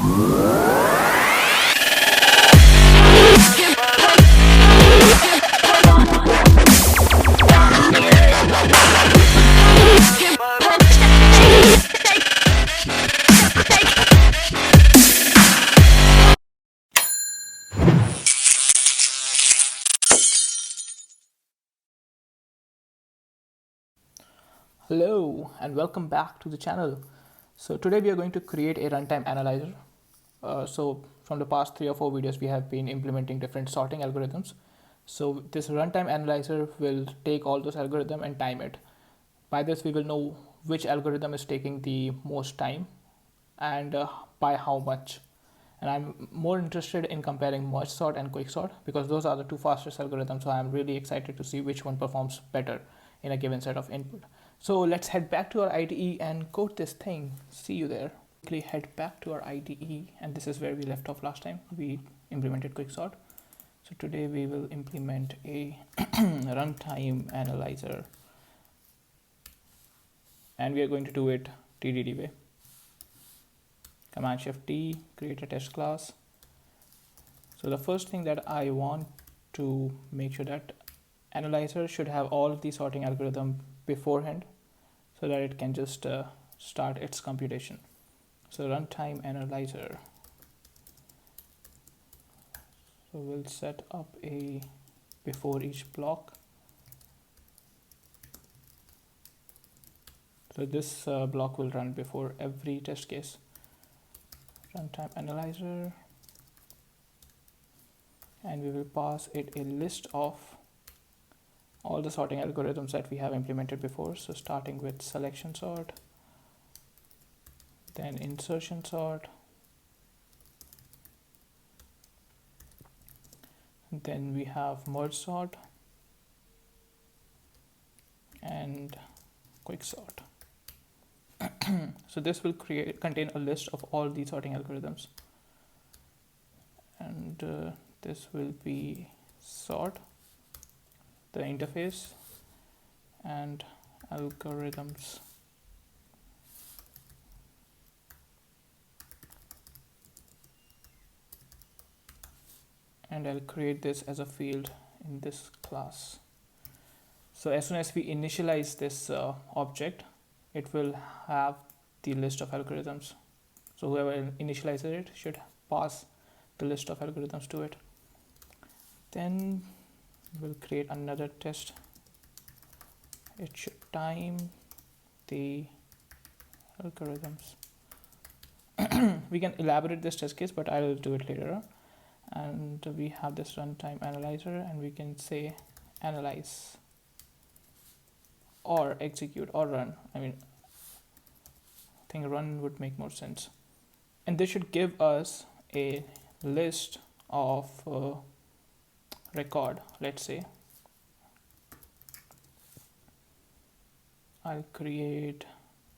Hello and welcome back to the channel. So today we are going to create a runtime analyzer. So from the past 3 or 4 videos we have been implementing different sorting algorithms. So this runtime analyzer will take all those algorithms and time it. By this we will know which algorithm is taking the most time and by how much. And I'm more interested in comparing merge sort and quicksort because those are the two fastest algorithms. So I'm really excited to see which one performs better in a given set of input. So let's head back to our IDE and code this thing. See you there. Quickly head back to our IDE, and this is where we left off last time. We implemented quicksort. So today we will implement a runtime analyzer, and we are going to do it TDD way. Command Shift T, create a test class. So the first thing that I want to make sure that analyzer should have all of the sorting algorithm beforehand so that it can just start its computation. So runtime analyzer. So we'll set up a before each block. So this block will run before every test case. Runtime analyzer, and we will pass it a list of all the sorting algorithms that we have implemented before. So starting with selection sort, then insertion sort, then we have merge sort and quicksort. So this will contain a list of all the sorting algorithms, and this will be sort, the interface, and algorithms. And I'll create this as a field in this class. So as soon as we initialize this object, it will have the list of algorithms. So whoever initializes it should pass the list of algorithms to it. Then we'll create another test. It should time the algorithms. We can elaborate this test case, but I will do it later on. And we have this runtime analyzer, and we can say analyze or execute or run. I think run would make more sense. And this should give us a list of record. Let's say I'll create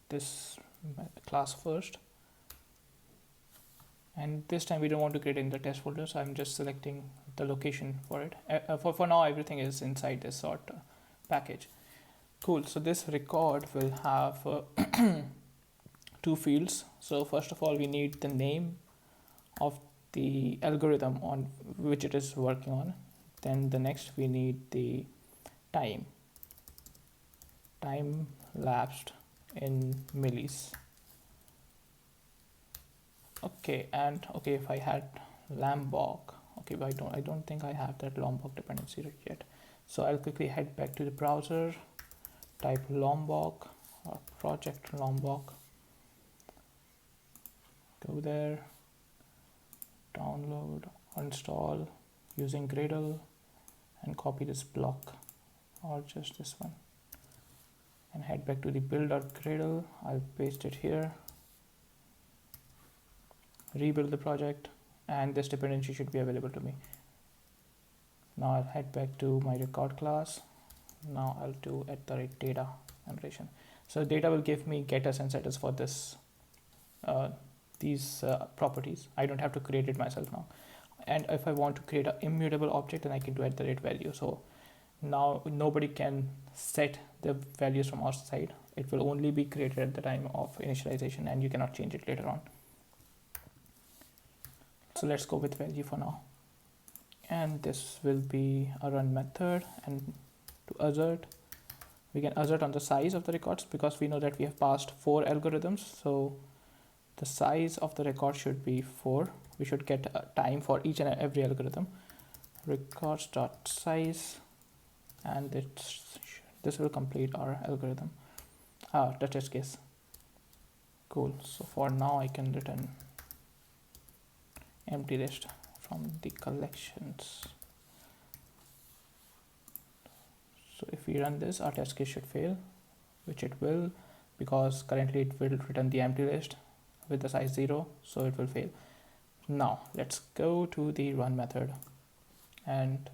this class first, and this time we don't want to create in the test folder, so I'm just selecting the location for it. For now everything is inside this sort package. Cool. So this record will have two fields. So first of all, we need the name of the algorithm on which it is working on. Then the next we need the time lapsed in millis. Okay, and okay, if I had Lombok, okay, but I don't think I have that Lombok dependency yet. So I'll quickly head back to the browser, type Lombok or project Lombok, go there, download, install using Gradle, and copy this block or just this one, and head back to the build.gradle. I'll paste it here, rebuild the project, and this dependency should be available to me. Now I'll head back to my record class. Now I'll do @data generation. So data will give me getters and setters for this these properties. I don't have to create it myself now. And if I want to create an immutable object, then I can do @value. So now nobody can set the values from outside. It will only be created at the time of initialization, and you cannot change it later on. So let's go with value for now. And this will be a run method, and to assert, we can assert on the size of the records because we know that we have passed 4 algorithms. So the size of the record should be 4. We should get a time for each and every algorithm. Records.size, and this will complete our algorithm, the test case. Cool. So for now I can return empty list from the collections. So if we run this, our test case should fail, which it will, because currently it will return the empty list with the size 0, so it will fail. Now let's go to the run method and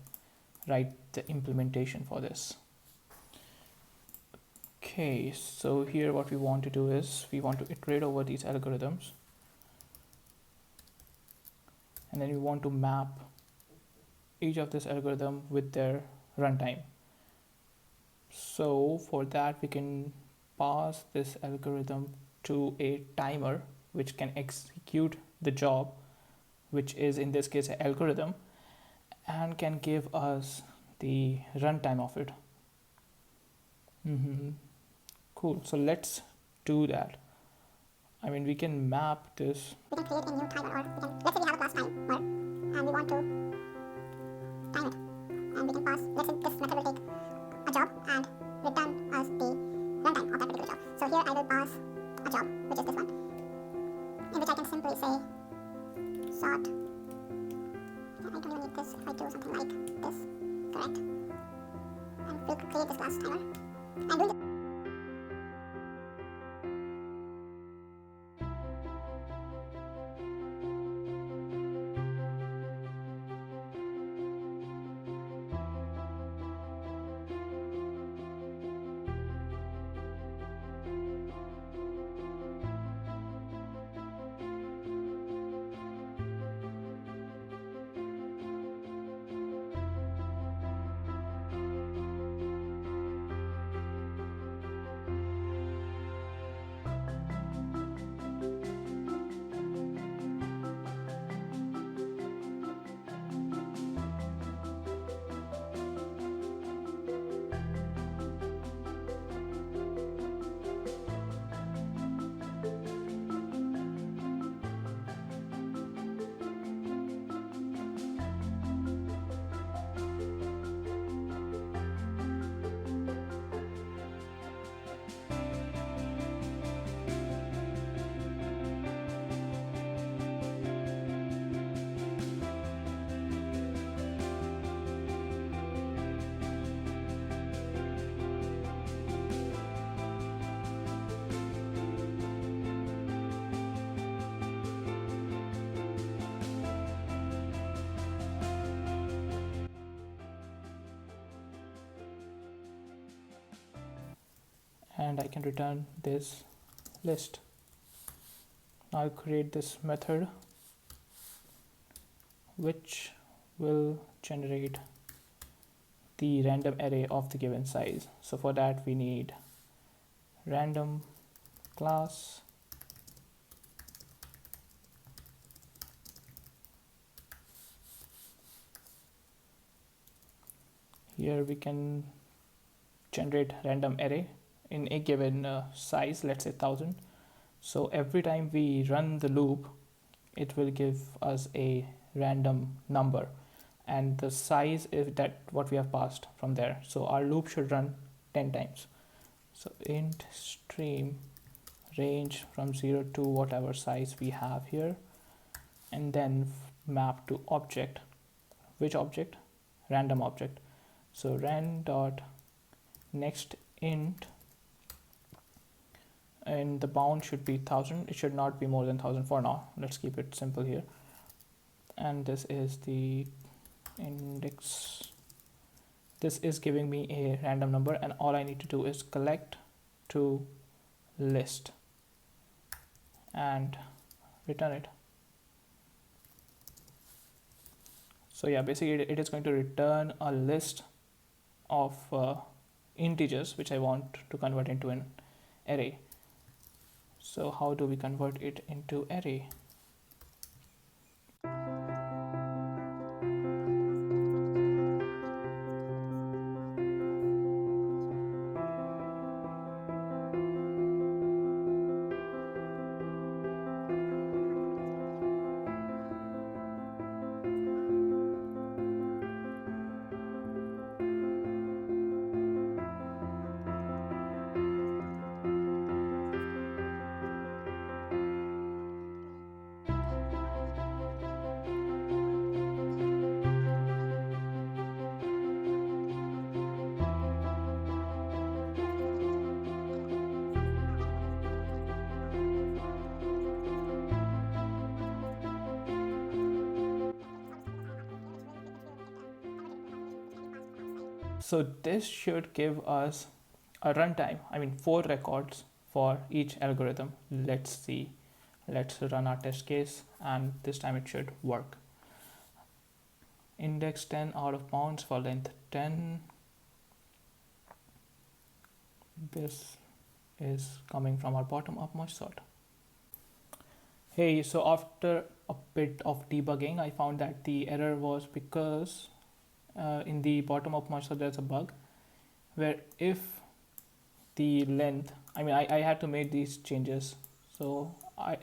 write the implementation for this. Okay, so here what we want to do is we want to iterate over these algorithms, and then we want to map each of this algorithm with their runtime. So for that we can pass this algorithm to a timer which can execute the job, which is in this case an algorithm, and can give us the runtime of it. Cool. So let's do that. I mean, we can map this. We can create a new timer, or we can, let's say we have a class timer and we want to time it, and we can pass, let's say this method will take a job and return us the runtime of that particular job. So here I will pass a job, which is this one, in which I can simply say sort. I don't even need this if I do something like this, correct? And we'll create this class timer and do this. And I can return this list. Now I'll create this method which will generate the random array of the given size. So for that we need random class here. We can generate random array in a given size, let's say 1000. So every time we run the loop, it will give us a random number, and the size is that what we have passed from there. So our loop should run 10 times. So int stream range from 0 to whatever size we have here, and then map to object. Which object? Random object. So ran dot next int, and the bound should be 1000. It should not be more than 1000 for now. Let's keep it simple here. And this is the index. This is giving me a random number, and all I need to do is collect to list and return it. So yeah, basically it is going to return a list of integers which I want to convert into an array. So how do we convert it into array? So this should give us a runtime, 4 records for each algorithm. Let's see. Let's run our test case, and this time it should work. Index 10 out of bounds for length 10. This is coming from our bottom up merge sort. Hey, so after a bit of debugging, I found that the error was because in the bottom up merge sort there's a bug where if the length, I had to make these changes. So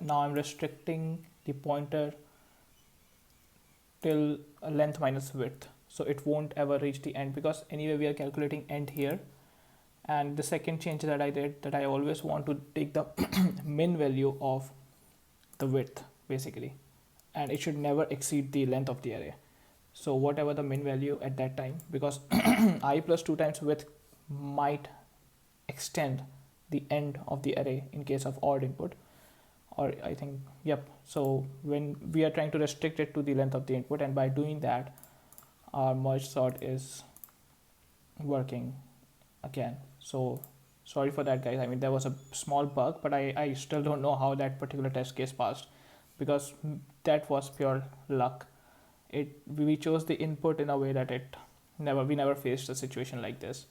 now I'm restricting the pointer till length minus width. So it won't ever reach the end, because anyway we are calculating end here. And the second change that I did, that I always want to take the min value of the width basically, and it should never exceed the length of the array. So whatever the min value at that time, because I plus 2 times width might extend the end of the array in case of odd input, or I think, yep. So when we are trying to restrict it to the length of the input, and by doing that our merge sort is working again. So sorry for that, guys. There was a small bug, but I still don't know how that particular test case passed, because that was pure luck. We chose the input in a way that we never faced a situation like this.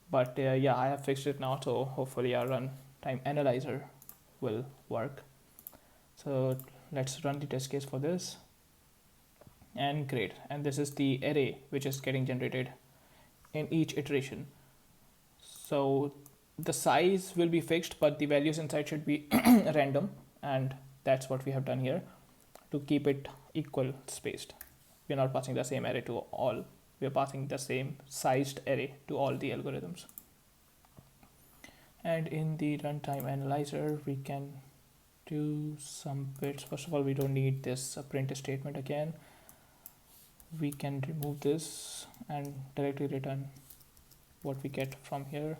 But yeah, I have fixed it now, so hopefully our runtime analyzer will work. So let's run the test case for this. And great, and this is the array which is getting generated in each iteration. So the size will be fixed, but the values inside should be random, and that's what we have done here to keep it equal spaced. We're not passing the same array to all, we're passing the same sized array to all the algorithms. And in the runtime analyzer we can do some bits. First of all, we don't need this print statement again. We can remove this and directly return what we get from here.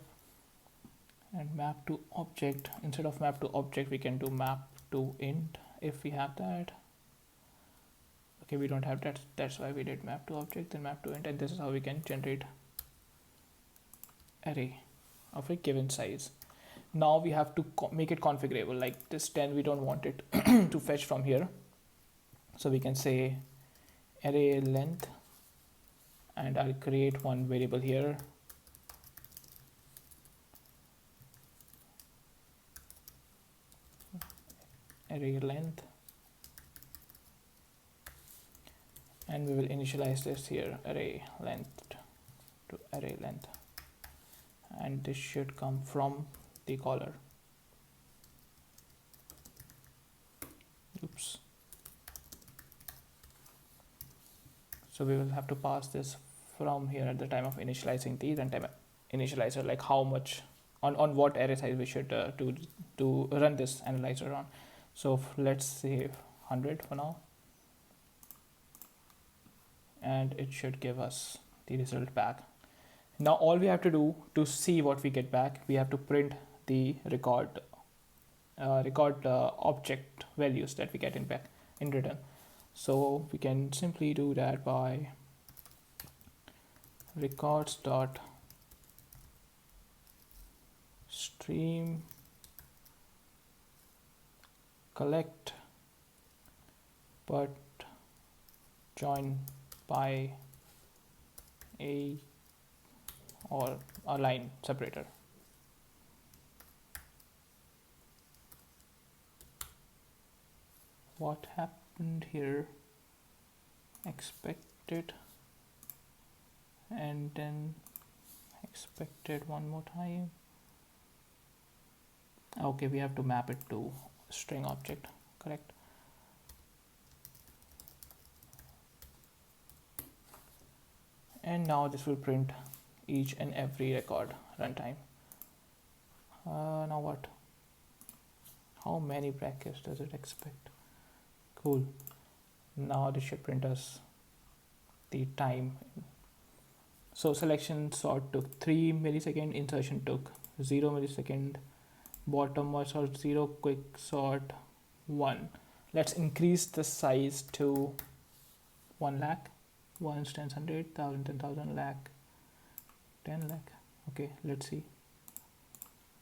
And map to object, instead of map to object we can do map to int if we have that. Okay, we don't have that, that's why we did map to object, then map to int, and this is how we can generate array of a given size. Now we have to make it configurable. Like this 10, we don't want it to fetch from here, so we can say array length, and I'll create one variable here, array length, and we will initialize this here, array length to array length, and this should come from the caller. Oops. So we will have to pass this from here at the time of initializing the runtime initializer, like how much on what array size we should to run this analyzer on. So let's say 100 for now, and it should give us the result back. Now all we have to do to see what we get back, we have to print the record object values that we get in return. So we can simply do that by records dot stream collect but join by a or a line separator. What happened here? Expected and then expected one more time. Okay, we have to map it to string object, correct? And now this will print each and every record runtime. Now what? How many brackets does it expect? Cool. Now this should print us the time. So selection sort took 3 millisecond, insertion took 0 millisecond, bottom merge sort 0, quick sort 1. Let's increase the size to 1 lakh. 1 instance 100, 1000, 10,000, lakh, 10 lakh. Okay, let's see.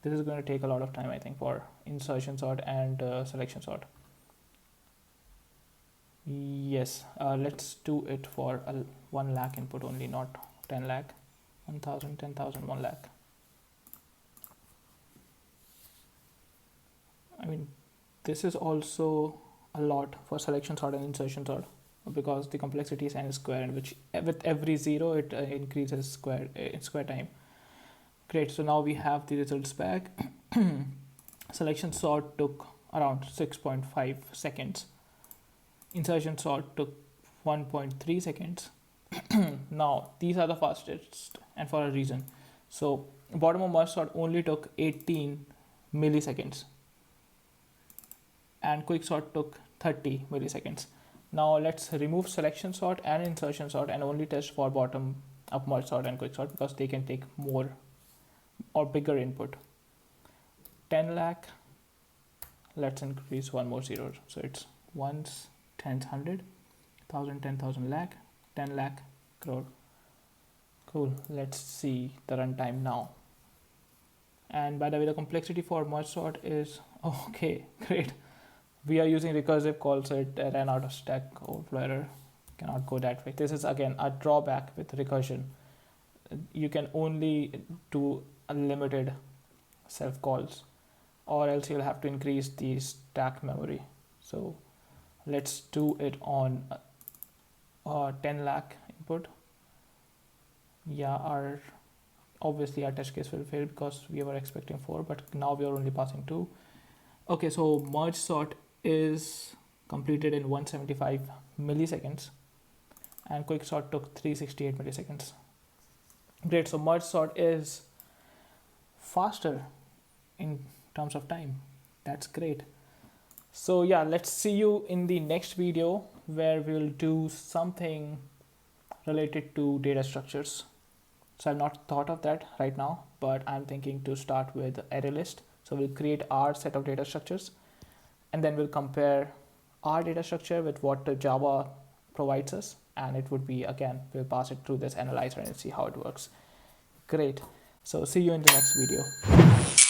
This is going to take a lot of time, I think, for insertion sort and selection sort. Yes, let's do it for 1 lakh input only, not 10 lakh. 1000, 10,000, 1 lakh. I mean, this is also a lot for selection sort and insertion sort, because the complexity is n square, and which with every zero it increases square in square time. Great, so now we have the results back. Selection sort took around 6.5 seconds. Insertion sort took 1.3 seconds. Now these are the fastest, and for a reason. So bottom of merge sort only took 18 milliseconds, and Quicksort took 30 milliseconds. Now let's remove selection sort and insertion sort and only test for bottom up merge sort and Quicksort, because they can take more or bigger input. 10 lakh, let's increase one more zero, so it's ones, tens, 100, 1000, 10,000, lakh, 10 lakh, crore. Cool, let's see the runtime now. And by the way, the complexity for merge sort is okay. Great, we are using recursive call, so it ran out of stack overflow error. Cannot go that way. This is again a drawback with recursion. You can only do unlimited self calls, or else you'll have to increase the stack memory. So let's do it on 10 lakh input. Yeah, obviously our test case will fail because we were expecting 4, but now we are only passing 2. Okay, so merge sort is completed in 175 milliseconds, and Quicksort took 368 milliseconds. Great, so merge sort is faster in terms of time. That's great. So yeah, let's see you in the next video, where we'll do something related to data structures. So I've not thought of that right now, but I'm thinking to start with array list. So we'll create our set of data structures, and then we'll compare our data structure with what the Java provides us, and it would be, again, we'll pass it through this analyzer and see how it works. Great. So see you in the next video.